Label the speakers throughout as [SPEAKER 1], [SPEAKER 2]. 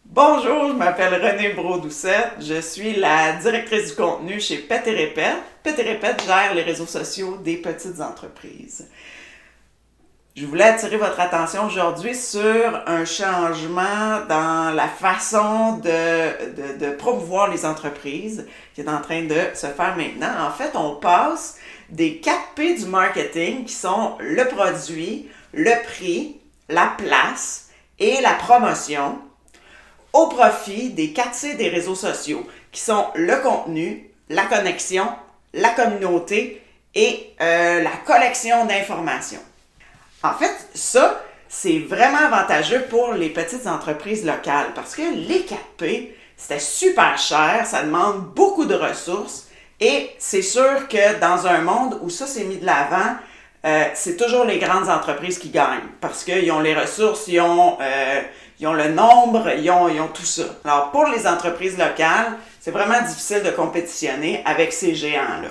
[SPEAKER 1] Bonjour, je m'appelle Renée Brault-Doucette. Je suis la directrice du contenu chez Pète et Répète. Pète et Répète gère les réseaux sociaux des petites entreprises. Je voulais attirer votre attention aujourd'hui sur un changement dans la façon de promouvoir les entreprises qui est en train de se faire maintenant. En fait, on passe des 4 P du marketing qui sont le produit, le prix, la place et la promotion au profit des 4 C des réseaux sociaux qui sont le contenu, la connexion, la communauté et la collection d'informations. En fait, ça, c'est vraiment avantageux pour les petites entreprises locales parce que les 4P, c'était super cher, ça demande beaucoup de ressources et c'est sûr que dans un monde où ça s'est mis de l'avant, c'est toujours les grandes entreprises qui gagnent parce qu'ils ont les ressources, ils ont le nombre, ils ont tout ça. Alors, pour les entreprises locales, c'est vraiment difficile de compétitionner avec ces géants-là.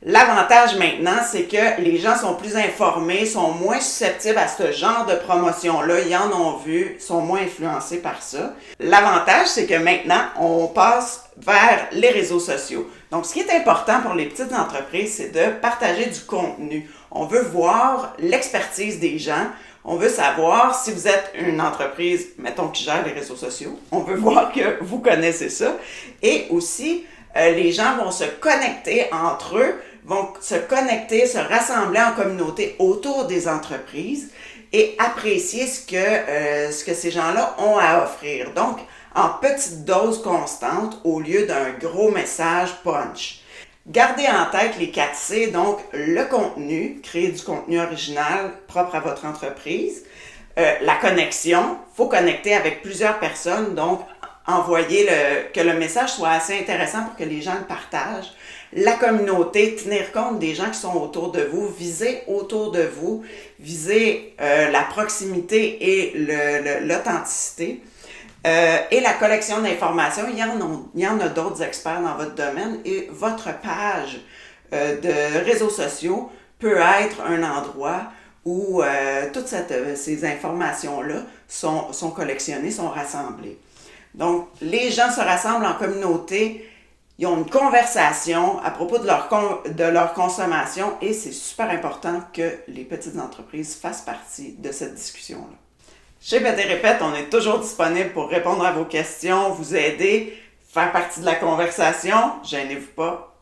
[SPEAKER 1] L'avantage maintenant, c'est que les gens sont plus informés, sont moins susceptibles à ce genre de promotion-là, ils en ont vu, sont moins influencés par ça. L'avantage, c'est que maintenant, on passe vers les réseaux sociaux. Donc, ce qui est important pour les petites entreprises, c'est de partager du contenu. On veut voir l'expertise des gens. On veut savoir si vous êtes une entreprise, mettons, qui gère les réseaux sociaux. On veut voir que vous connaissez ça. Et aussi, les gens vont se connecter entre eux, vont se connecter, se rassembler en communauté autour des entreprises et apprécier ce que ces gens-là ont à offrir. Donc, en petites doses constantes au lieu d'un gros message punch. Gardez en tête les 4 C, donc le contenu, créer du contenu original propre à votre entreprise. La connexion, il faut connecter avec plusieurs personnes, donc envoyer que le message soit assez intéressant pour que les gens le partagent. La communauté, tenir compte des gens qui sont autour de vous, viser autour de vous, viser la proximité et l'authenticité. Et la collection d'informations, il y en a d'autres experts dans votre domaine et votre page de réseaux sociaux peut être un endroit où toutes ces informations-là sont collectionnées, sont rassemblées. Donc, les gens se rassemblent en communauté, ils ont une conversation à propos de leur consommation et c'est super important que les petites entreprises fassent partie de cette discussion-là. Chez Pète et Répète, on est toujours disponible pour répondre à vos questions, vous aider, faire partie de la conversation. Gênez-vous pas.